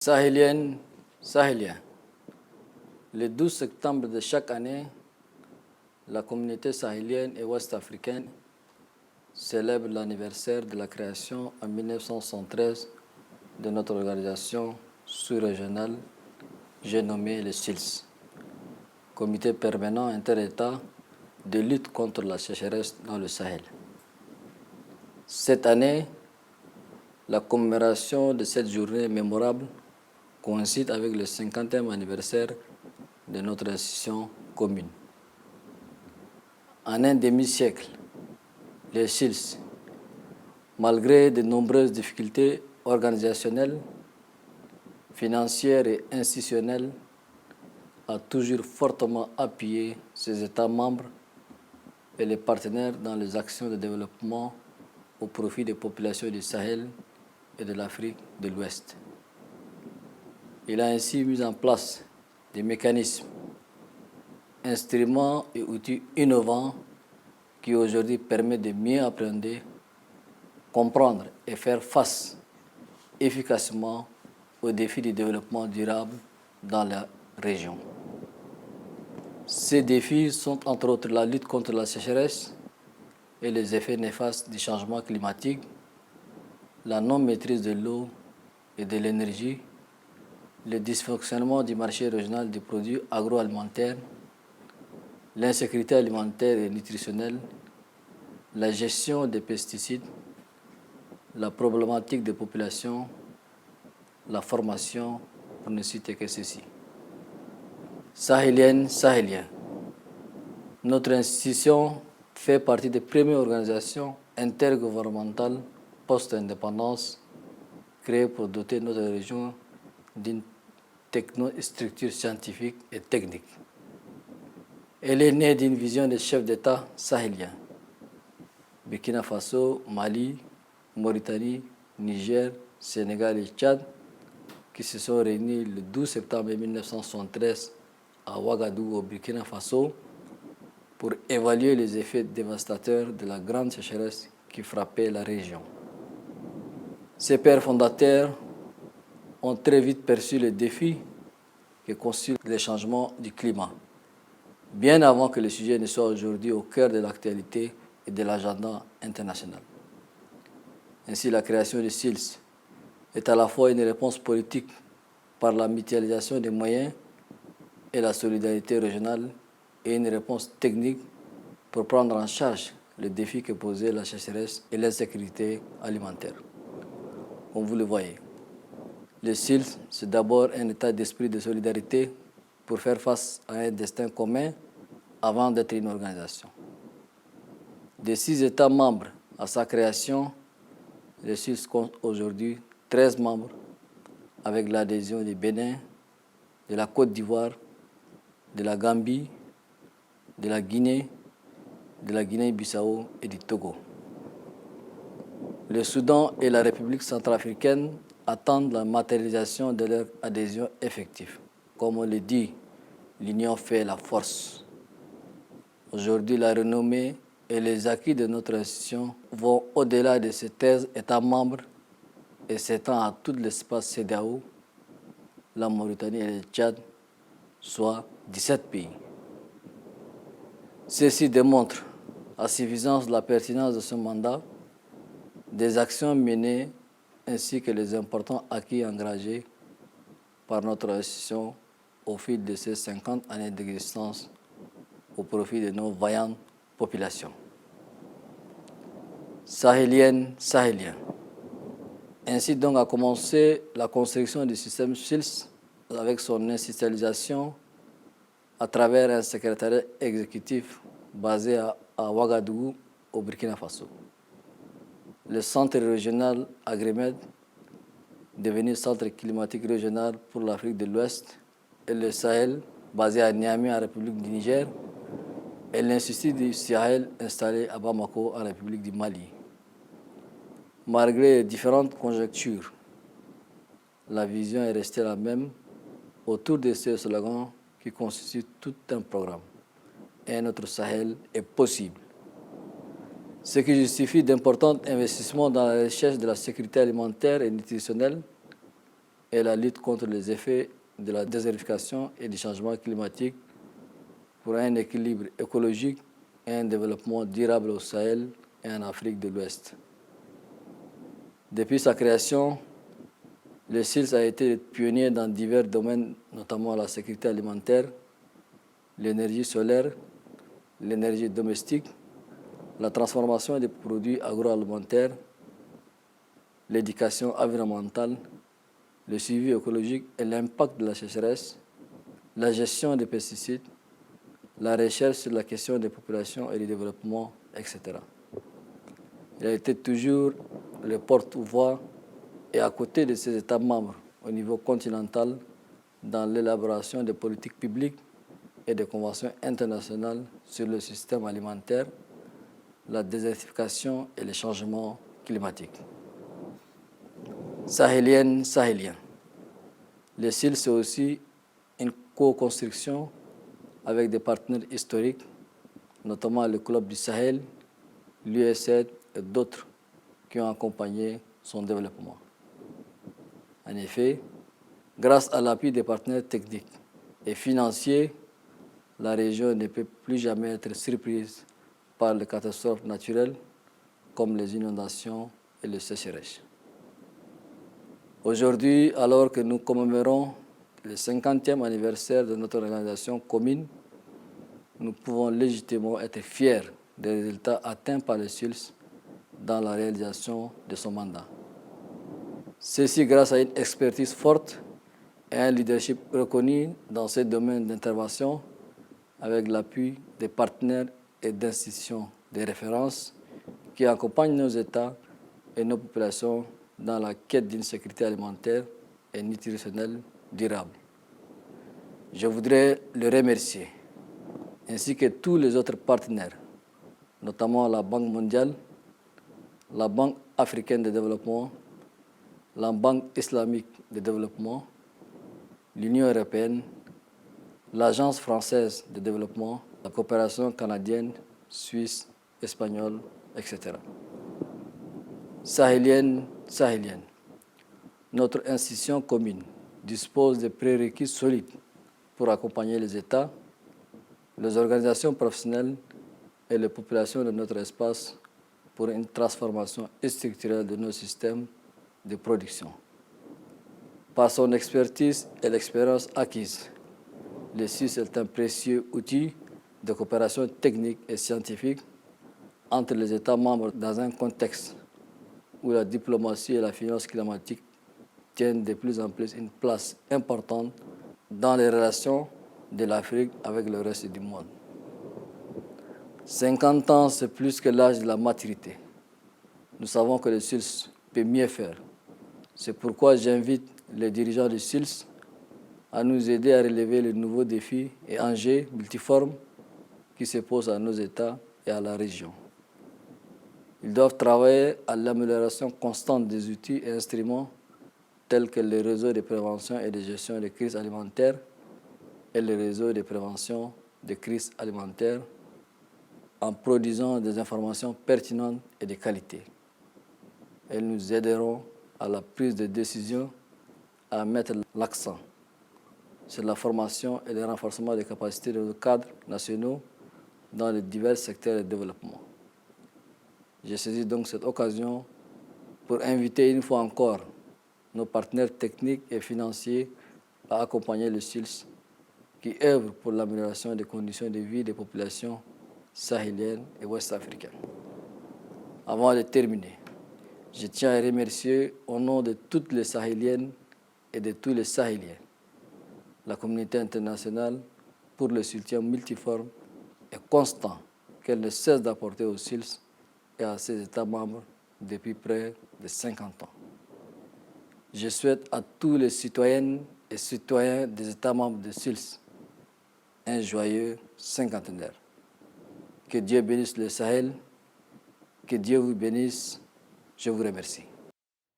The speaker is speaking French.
Sahéliennes, Sahéliens. Le 12 septembre de chaque année, la communauté sahélienne et ouest-africaine célèbre l'anniversaire de la création en 1973 de notre organisation sous-régionale, j'ai nommé le SILS, Comité permanent inter-État de lutte contre la sécheresse dans le Sahel. Cette année, la commémoration de cette journée mémorable coïncide avec le 50e anniversaire de notre institution commune. En un demi-siècle, les SILS, malgré de nombreuses difficultés organisationnelles, financières et institutionnelles, a toujours fortement appuyé ses États membres et les partenaires dans les actions de développement au profit des populations du Sahel et de l'Afrique de l'Ouest. Il a ainsi mis en place des mécanismes, instruments et outils innovants qui aujourd'hui permettent de mieux appréhender, comprendre et faire face efficacement aux défis du développement durable dans la région. Ces défis sont entre autres la lutte contre la sécheresse et les effets néfastes du changement climatique, la non-maîtrise de l'eau et de l'énergie, le dysfonctionnement du marché régional des produits agroalimentaires, l'insécurité alimentaire et nutritionnelle, la gestion des pesticides, la problématique des populations, la formation, pour ne citer que ceci. Sahéliennes, Sahéliens. Notre institution fait partie des premières organisations intergouvernementales post-indépendance créées pour doter notre région d'une technostructure scientifique et technique. Elle est née d'une vision des chefs d'État sahéliens, Burkina Faso, Mali, Mauritanie, Niger, Sénégal et Tchad, qui se sont réunis le 12 septembre 1973 à Ouagadougou, au Burkina Faso, pour évaluer les effets dévastateurs de la grande sécheresse qui frappait la région. Ces pères fondateurs ont très vite perçu les défis que constituent les changements du climat, bien avant que le sujet ne soit aujourd'hui au cœur de l'actualité et de l'agenda international. Ainsi, la création du SILS est à la fois une réponse politique par la mutualisation des moyens et la solidarité régionale et une réponse technique pour prendre en charge les défis que posaient la sécheresse et l'insécurité alimentaire. Comme vous le voyez, le SILS, c'est d'abord un état d'esprit de solidarité pour faire face à un destin commun avant d'être une organisation. Des 6 États membres à sa création, le SILS compte aujourd'hui 13 membres avec l'adhésion du Bénin, de la Côte d'Ivoire, de la Gambie, de la Guinée, de la Guinée-Bissau et du Togo. Le Soudan et la République centrafricaine attendent la matérialisation de leur adhésion effective. Comme on le dit, l'union fait la force. Aujourd'hui, la renommée et les acquis de notre institution vont au-delà de ces 13 États membres et s'étend à tout l'espace CEDEAO, la Mauritanie et le Tchad, soit 17 pays. Ceci démontre à suffisance la pertinence de ce mandat, des actions menées ainsi que les importants acquis engagés par notre institution au fil de ces 50 années d'existence au profit de nos vaillantes populations. Sahéliennes, Sahéliens. Ainsi donc a commencé la construction du système SILS avec son institutionnalisation à travers un secrétariat exécutif basé à Ouagadougou, au Burkina Faso. Le centre régional Agrimed, devenu centre climatique régional pour l'Afrique de l'Ouest, et le Sahel, basé à Niamey, en République du Niger, et l'Institut du Sahel, installé à Bamako, en République du Mali. Malgré les différentes conjonctures, la vision est restée la même autour de ce slogan qui constitue tout un programme. Et notre Sahel est possible. Ce qui justifie d'importants investissements dans la recherche de la sécurité alimentaire et nutritionnelle, et la lutte contre les effets de la désertification et du changement climatique pour un équilibre écologique et un développement durable au Sahel et en Afrique de l'Ouest. Depuis sa création, le SILS a été pionnier dans divers domaines, notamment la sécurité alimentaire, l'énergie solaire, l'énergie domestique, la transformation des produits agroalimentaires, l'éducation environnementale, le suivi écologique et l'impact de la sécheresse, la gestion des pesticides, la recherche sur la question des populations et du développement, etc. Il a été toujours le porte-voix et à côté de ses États membres au niveau continental dans l'élaboration des politiques publiques et des conventions internationales sur le système alimentaire, la désertification et les changements climatiques. Sahélienne, sahélien. Le SIL, c'est aussi une co-construction avec des partenaires historiques, notamment le Club du Sahel, l'USAID et d'autres qui ont accompagné son développement. En effet, grâce à l'appui des partenaires techniques et financiers, la région ne peut plus jamais être surprise par les catastrophes naturelles comme les inondations et les sécheresses. Aujourd'hui, alors que nous commémorons le 50e anniversaire de notre organisation commune, nous pouvons légitimement être fiers des résultats atteints par le SILS dans la réalisation de son mandat. Ceci grâce à une expertise forte et un leadership reconnu dans ces domaines d'intervention avec l'appui des partenaires et d'institutions de référence qui accompagnent nos États et nos populations dans la quête d'une sécurité alimentaire et nutritionnelle durable. Je voudrais le remercier, ainsi que tous les autres partenaires, notamment la Banque mondiale, la Banque africaine de développement, la Banque islamique de développement, l'Union européenne, l'Agence française de développement, la coopération canadienne, suisse, espagnole, etc. Sahélienne, sahélienne. Notre institution commune dispose de prérequis solides pour accompagner les États, les organisations professionnelles et les populations de notre espace pour une transformation structurelle de nos systèmes de production. Par son expertise et l'expérience acquise, le SIS est un précieux outil de coopération technique et scientifique entre les États membres dans un contexte où la diplomatie et la finance climatique tiennent de plus en plus une place importante dans les relations de l'Afrique avec le reste du monde. 50 ans, c'est plus que l'âge de la maturité. Nous savons que le SILS peut mieux faire. C'est pourquoi j'invite les dirigeants du SILS à nous aider à relever les nouveaux défis et enjeux multiformes qui se posent à nos États et à la région. Ils doivent travailler à l'amélioration constante des outils et instruments tels que les réseaux de prévention et de gestion des crises alimentaires et les réseaux de prévention des crises alimentaires en produisant des informations pertinentes et de qualité. Elles nous aideront à la prise de décision à mettre l'accent sur la formation et le renforcement des capacités de nos cadres nationaux dans les divers secteurs de développement. Je saisis donc cette occasion pour inviter une fois encore nos partenaires techniques et financiers à accompagner le SILS qui œuvre pour l'amélioration des conditions de vie des populations sahéliennes et ouest-africaines. Avant de terminer, je tiens à remercier au nom de toutes les Sahéliennes et de tous les Sahéliens la communauté internationale pour le soutien multiforme et constant qu'elle ne cesse d'apporter au SILS et à ses États membres depuis près de 50 ans. Je souhaite à tous les citoyennes et citoyens des États membres du SILS un joyeux cinquantenaire. Que Dieu bénisse le Sahel, que Dieu vous bénisse. Je vous remercie.